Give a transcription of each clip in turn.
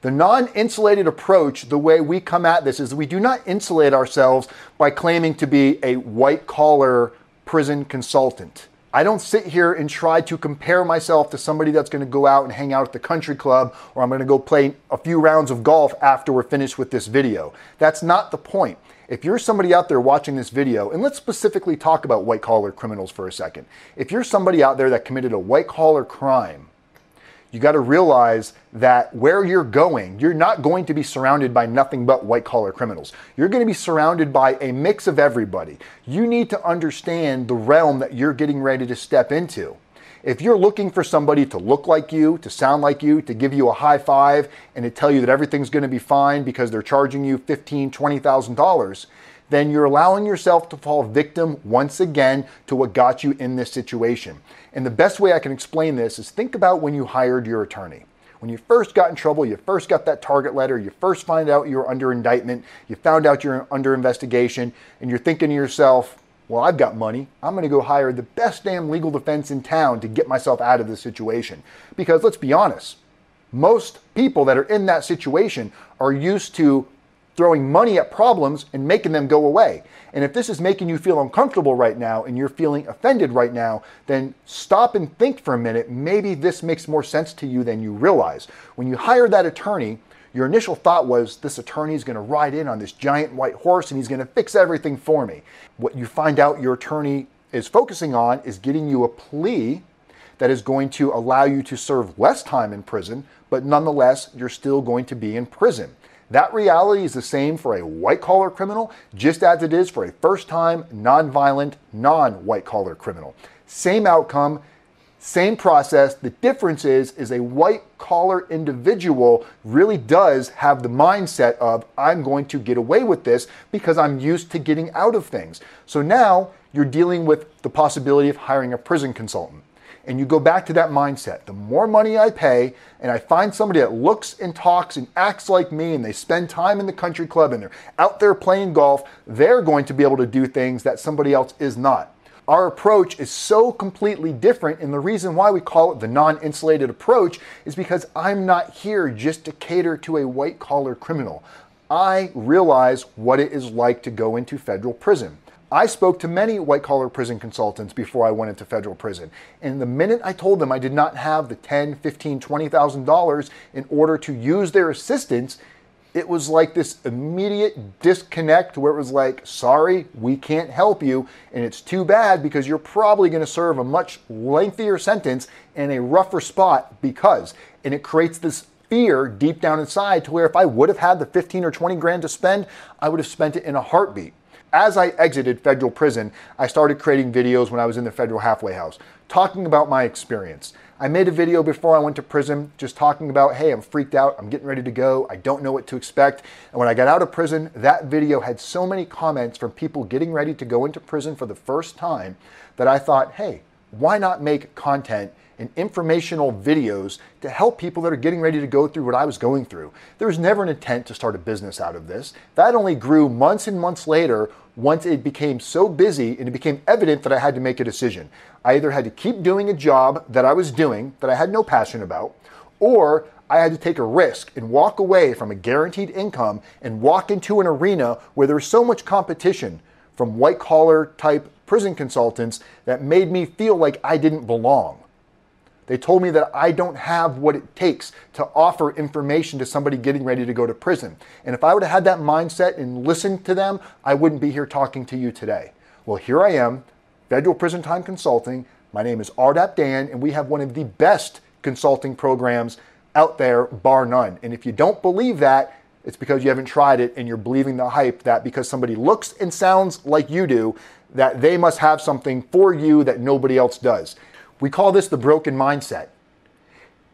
The non-insulated approach, the way we come at this is we do not insulate ourselves by claiming to be a white-collar prison consultant. I don't sit here and try to compare myself to somebody that's going to go out and hang out at the country club, or I'm going to go play a few rounds of golf after we're finished with this video. That's not the point. If you're somebody out there watching this video, and let's specifically talk about white-collar criminals for a second. If you're somebody out there that committed a white-collar crime, you got to realize that where you're going, you're not going to be surrounded by nothing but white-collar criminals. You're going to be surrounded by a mix of everybody. You need to understand the realm that you're getting ready to step into. If you're looking for somebody to look like you, to sound like you, to give you a high five, and to tell you that everything's going to be fine because they're charging you $15,000, $20,000, then you're allowing yourself to fall victim once again to what got you in this situation. And the best way I can explain this is think about when you hired your attorney. When you first got in trouble, you first got that target letter, you first find out you were under indictment, you found out you're under investigation, and you're thinking to yourself, well, I've got money. I'm going to go hire the best damn legal defense in town to get myself out of this situation. Because let's be honest, most people that are in that situation are used to throwing money at problems and making them go away. And if this is making you feel uncomfortable right now and you're feeling offended right now, then stop and think for a minute. Maybe this makes more sense to you than you realize. When you hire that attorney, your initial thought was this attorney is going to ride in on this giant white horse and he's going to fix everything for me. What you find out your attorney is focusing on is getting you a plea that is going to allow you to serve less time in prison, but nonetheless, you're still going to be in prison. That reality is the same for a white-collar criminal, just as it is for a first-time, non-violent, non-white-collar criminal. Same outcome, same process. The difference is a white-collar individual really does have the mindset of, I'm going to get away with this because I'm used to getting out of things. So now you're dealing with the possibility of hiring a prison consultant. And you go back to that mindset. The more money I pay and I find somebody that looks and talks and acts like me and they spend time in the country club and they're out there playing golf, they're going to be able to do things that somebody else is not. Our approach is so completely different, and the reason why we call it the non-insulated approach is because I'm not here just to cater to a white-collar criminal. I realize what it is like to go into federal prison. I spoke to many white-collar prison consultants before I went into federal prison. And the minute I told them I did not have the $10,000, $15,000, $20,000 in order to use their assistance, it was like this immediate disconnect where it was like, sorry, we can't help you. And it's too bad because you're probably going to serve a much lengthier sentence in a rougher spot because, and it creates this fear deep down inside to where if I would have had the 15 or 20 grand to spend, I would have spent it in a heartbeat. As I exited federal prison, I started creating videos when I was in the federal halfway house, talking about my experience. I made a video before I went to prison, just talking about, hey, I'm freaked out, I'm getting ready to go, I don't know what to expect. And when I got out of prison, that video had so many comments from people getting ready to go into prison for the first time that I thought, hey, why not make content and informational videos to help people that are getting ready to go through what I was going through. There was never an intent to start a business out of this. That only grew months and months later once it became so busy and it became evident that I had to make a decision. I either had to keep doing a job that I was doing that I had no passion about, or I had to take a risk and walk away from a guaranteed income and walk into an arena where there was so much competition from white-collar type prison consultants that made me feel like I didn't belong. They told me that I don't have what it takes to offer information to somebody getting ready to go to prison. And if I would have had that mindset and listened to them, I wouldn't be here talking to you today. Well, here I am, Federal Prison Time Consulting. My name is RDAP Dan, and we have one of the best consulting programs out there, bar none. And if you don't believe that, it's because you haven't tried it and you're believing the hype that because somebody looks and sounds like you do, that they must have something for you that nobody else does. We call this the broken mindset.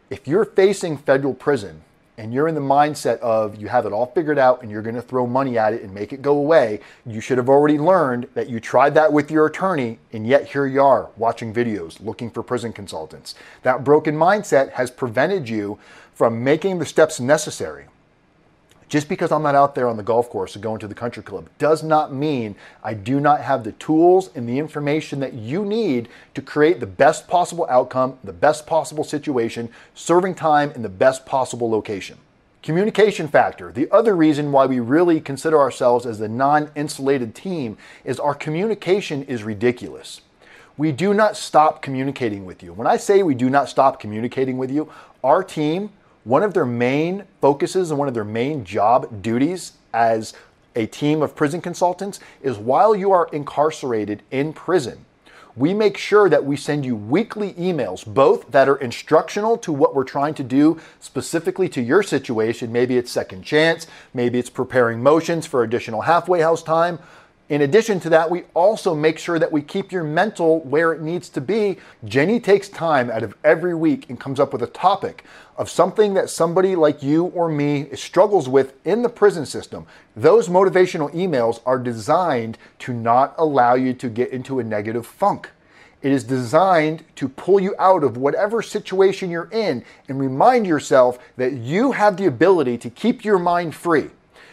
If you're facing federal prison and you're in the mindset of you have it all figured out and you're going to throw money at it and make it go away, you should have already learned that you tried that with your attorney, and yet here you are watching videos, looking for prison consultants. That broken mindset has prevented you from making the steps necessary. Just because I'm not out there on the golf course or going to the country club does not mean I do not have the tools and the information that you need to create the best possible outcome, the best possible situation, serving time in the best possible location. Communication factor. The other reason why we really consider ourselves as the non-insulated team is our communication is ridiculous. We do not stop communicating with you. When I say we do not stop communicating with you, our team, one of their main focuses and one of their main job duties as a team of prison consultants is while you are incarcerated in prison, we make sure that we send you weekly emails, both that are instructional to what we're trying to do specifically to your situation. Maybe it's second chance, maybe it's preparing motions for additional halfway house time. In addition to that, we also make sure that we keep your mental where it needs to be. Jenny takes time out of every week and comes up with a topic of something that somebody like you or me struggles with in the prison system. Those motivational emails are designed to not allow you to get into a negative funk. It is designed to pull you out of whatever situation you're in and remind yourself that you have the ability to keep your mind free.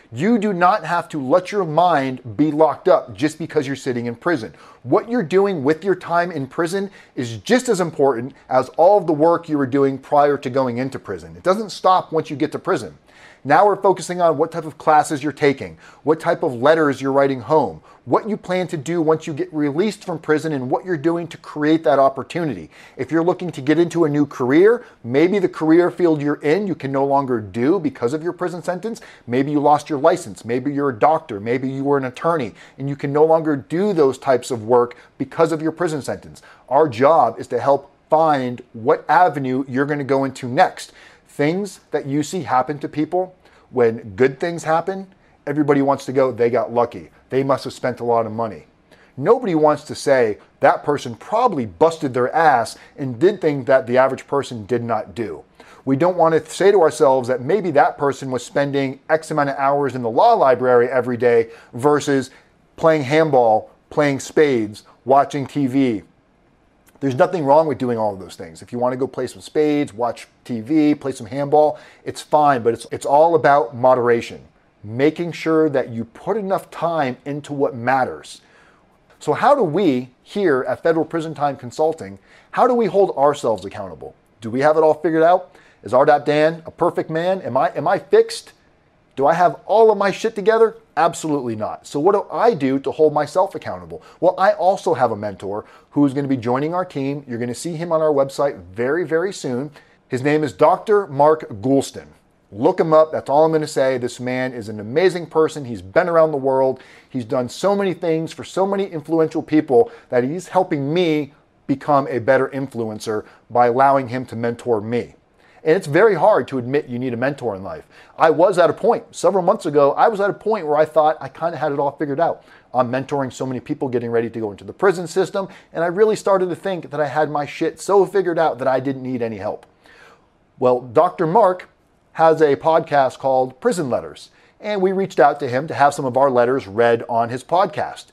You do not have to let your mind be locked up just because you're sitting in prison. What you're doing with your time in prison is just as important as all of the work you were doing prior to going into prison. It doesn't stop once you get to prison. Now we're focusing on what type of classes you're taking, what type of letters you're writing home, what you plan to do once you get released from prison, and what you're doing to create that opportunity. If you're looking to get into a new career, maybe the career field you're in you can no longer do because of your prison sentence. Maybe you lost your license, maybe you're a doctor, maybe you were an attorney, and you can no longer do those types of work because of your prison sentence. Our job is to help find what avenue you're going to go into next. Things that you see happen to people, when good things happen, everybody wants to go, they got lucky. They must have spent a lot of money. Nobody wants to say that person probably busted their ass and did things that the average person did not do. We don't want to say to ourselves that maybe that person was spending X amount of hours in the law library every day versus playing handball, playing spades, watching TV. There's nothing wrong with doing all of those things. If you want to go play some spades, watch TV, play some handball, it's fine, but it's all about moderation. Making sure that you put enough time into what matters. So how do we here at Federal Prison Time Consulting, how do we hold ourselves accountable? Do we have it all figured out? Is RDAP Dan a perfect man? Am I fixed? Do I have all of my shit together? Absolutely not. So what do I do to hold myself accountable? Well, I also have a mentor who is going to be joining our team. You're going to see him on our website very, very soon. His name is Dr. Mark Goulston. Look him up. That's all I'm going to say. This man is an amazing person. He's been around the world. He's done so many things for so many influential people that he's helping me become a better influencer by allowing him to mentor me. And it's very hard to admit you need a mentor in life. I was at a point, several months ago, I was at a point where I thought I kind of had it all figured out. I'm mentoring so many people getting ready to go into the prison system, and I really started to think that I had my shit so figured out that I didn't need any help. Well, Dr. Mark has a podcast called Prison Letters, and we reached out to him to have some of our letters read on his podcast.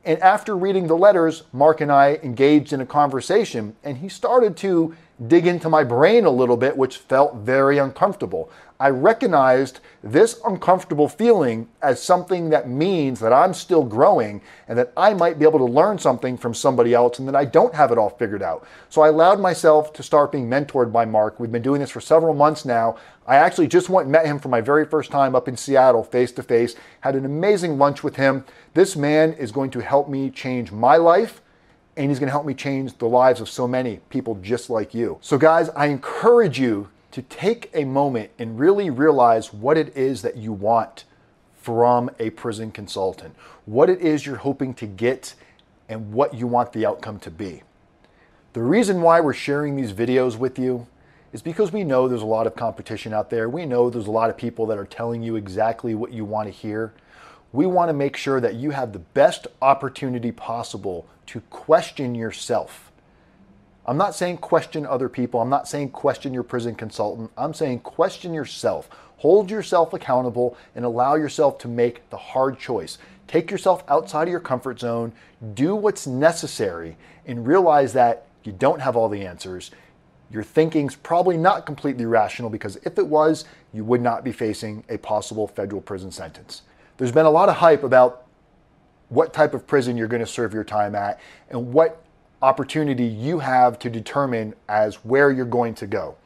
And after reading the letters, Mark and I engaged in a conversation, and he started to dig into my brain a little bit, which felt very uncomfortable. I recognized this uncomfortable feeling as something that means that I'm still growing and that I might be able to learn something from somebody else and that I don't have it all figured out. So I allowed myself to start being mentored by Mark. We've been doing this for several months now. I actually just went and met him for my very first time up in Seattle, face to face, had an amazing lunch with him. This man is going to help me change my life, and he's going to help me change the lives of so many people just like you. So guys, I encourage you to take a moment and really realize what it is that you want from a prison consultant, what it is you're hoping to get, and what you want the outcome to be. The reason why we're sharing these videos with you is because we know there's a lot of competition out there. We know there's a lot of people that are telling you exactly what you want to hear. We want to make sure that you have the best opportunity possible to question yourself. I'm not saying question other people. I'm not saying question your prison consultant. I'm saying question yourself. Hold yourself accountable and allow yourself to make the hard choice. Take yourself outside of your comfort zone, do what's necessary, and realize that you don't have all the answers. Your thinking's probably not completely rational, because if it was, you would not be facing a possible federal prison sentence. There's been a lot of hype about what type of prison you're going to serve your time at and what opportunity you have to determine as where you're going to go.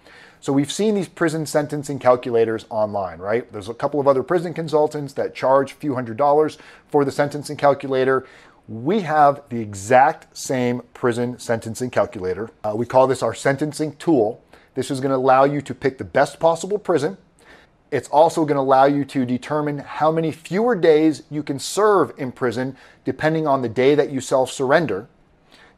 So we've seen these prison sentencing calculators online, right? There's a couple of other prison consultants that charge a few $100s for the sentencing calculator. We have the exact same prison sentencing calculator. We call this our sentencing tool. This is going to allow you to pick the best possible prison. It's also going to allow you to determine how many fewer days you can serve in prison depending on the day that you self-surrender.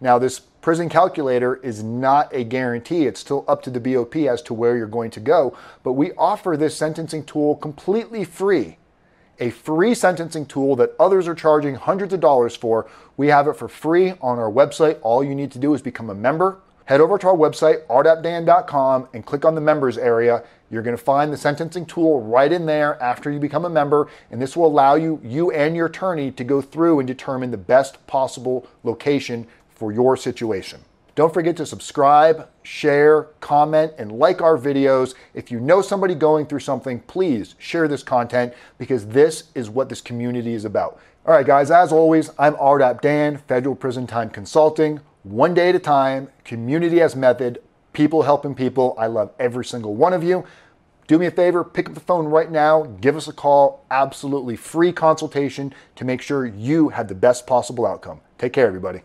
Now, this prison calculator is not a guarantee. It's still up to the BOP as to where you're going to go, but we offer this sentencing tool completely free. A free sentencing tool that others are charging hundreds of dollars for. We have it for free on our website. All you need to do is become a member. Head over to our website, rdapdan.com, and click on the members area. You're going to find the sentencing tool right in there after you become a member, and this will allow you and your attorney to go through and determine the best possible location for your situation. Don't forget to subscribe, share, comment, and like our videos. If you know somebody going through something, please share this content because this is what this community is about. All right, guys, as always, I'm RDAP Dan, Federal Prison Time Consulting. One day at a time, community as method, people helping people. I love every single one of you. Do me a favor, pick up the phone right now, give us a call, absolutely free consultation to make sure you have the best possible outcome. Take care, everybody.